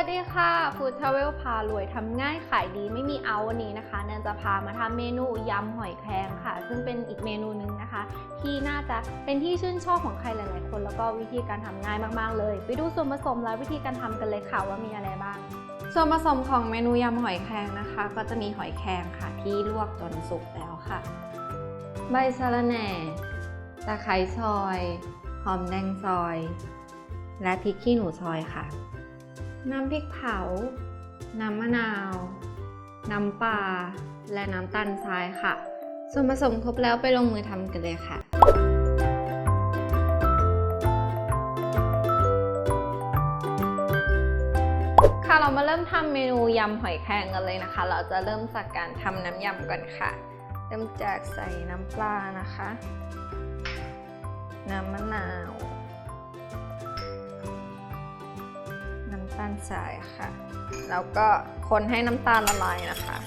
วัสดีค่ะ Food Travel พารวยทำง่ายขายดีไม่มีเอาวันนี้นะคะแนนจะพามาทำเมนูยำหอยแครงค่ะซึ่งเป็นอีกเมนูนึงนะคะที่น่าจะเป็นที่ชื่นชอบของใครหลายๆคนแล้วก็วิธีการทำง่ายมากๆเลยไปดูส่วนผสมและวิธีการทำกันเลยค่ะว่ามีอะไรบ้างส่วนผสมของเมนูยำหอยแครงนะคะก็จะมีหอยแครงค่ะที่ลวกจนสุกแล้วค่ะใบสะระแหน่ตะไคร้ซอยหอมแดงซอยและพริกขี้หนูซอยค่ะน้ำพริกเผาน้ำมะนาวน้ำปลาและน้ำตาลทรายค่ะส่วนผสมครบแล้วไปลงมือทำกันเลยค่ะเรามาเริ่มทำเมนูยำหอยแครงกันเลยนะคะเราจะเริ่มจากการทำน้ำยำก่อนค่ะเริ่มจากใส่น้ำปลานะคะน้ำมะนาวน้ำตาลทรายค่ะแล้วก็คนให้น้ำตาลละลายนะคะ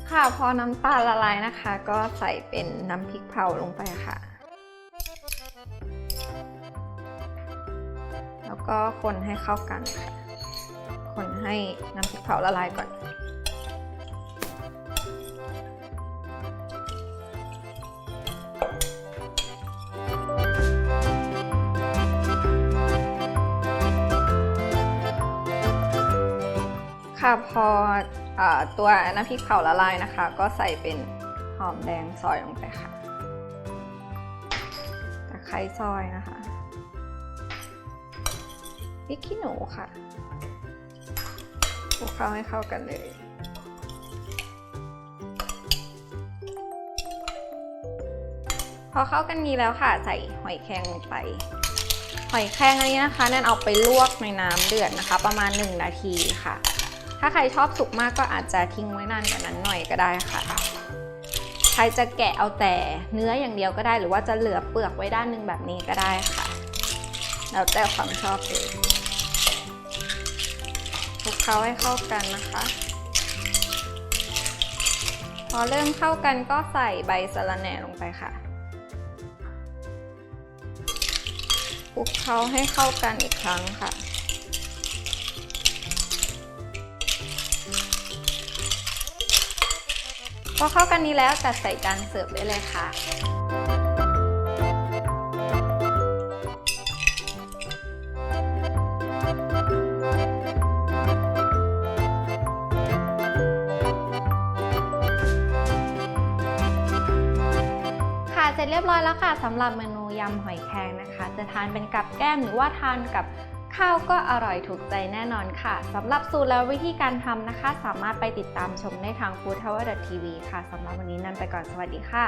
ค่ะพอน้ำตาลละลายนะคะก็ใส่เป็นน้ำพริกเผาลงไปค่ะแล้วก็คนให้เข้ากันค่ะคนให้น้ำพริกเผาละลายก่อนค่ะพอตัวน้ำพริกเผาละลายนะคะก็ใส่เป็นหอมแดงซอยลงไปค่ะตะไคร้ซอยนะคะพริกขี้หนูค่ะคลุกเคล้าให้เข้ากันเลยพอเข้ากันนี้แล้วค่ะใส่หอยแครงลงไปหอยแครงอันนี้นะคะแนนเอาไปลวกในน้ำเดือดนะคะประมาณ1 นาทีค่ะถ้าใครชอบสุกมากก็อาจจะทิ้งไว้นานกว่านั้นหน่อยก็ได้ค่ะใครจะแกะเอาแต่เนื้ออย่างเดียวก็ได้หรือว่าจะเหลือเปลือกไว้ด้านหนึ่งแบบนี้ก็ได้ค่ะแล้วแต่ความชอบเลยคลุกเคล้าให้เข้ากันนะคะพอเริ่มเข้ากันก็ใส่ใบสะระแหน่ลงไปค่ะคลุกเคล้าให้เข้ากันอีกครั้งค่ะพอเข้ากันนี้แล้วจัดใส่จานเสิร์ฟได้เลยค่ะเสร็จเรียบร้อยแล้วค่ะสำหรับเมนูยำหอยแครงนะคะจะทานเป็นกับแก้มหรือว่าทานกับข้าวก็อร่อยถูกใจแน่นอนค่ะสำหรับสูตรและวิธีการทำนะคะสามารถไปติดตามชมได้ทาง foodtower.tv ค่ะสำหรับวันนี้นั่นไปก่อนสวัสดีค่ะ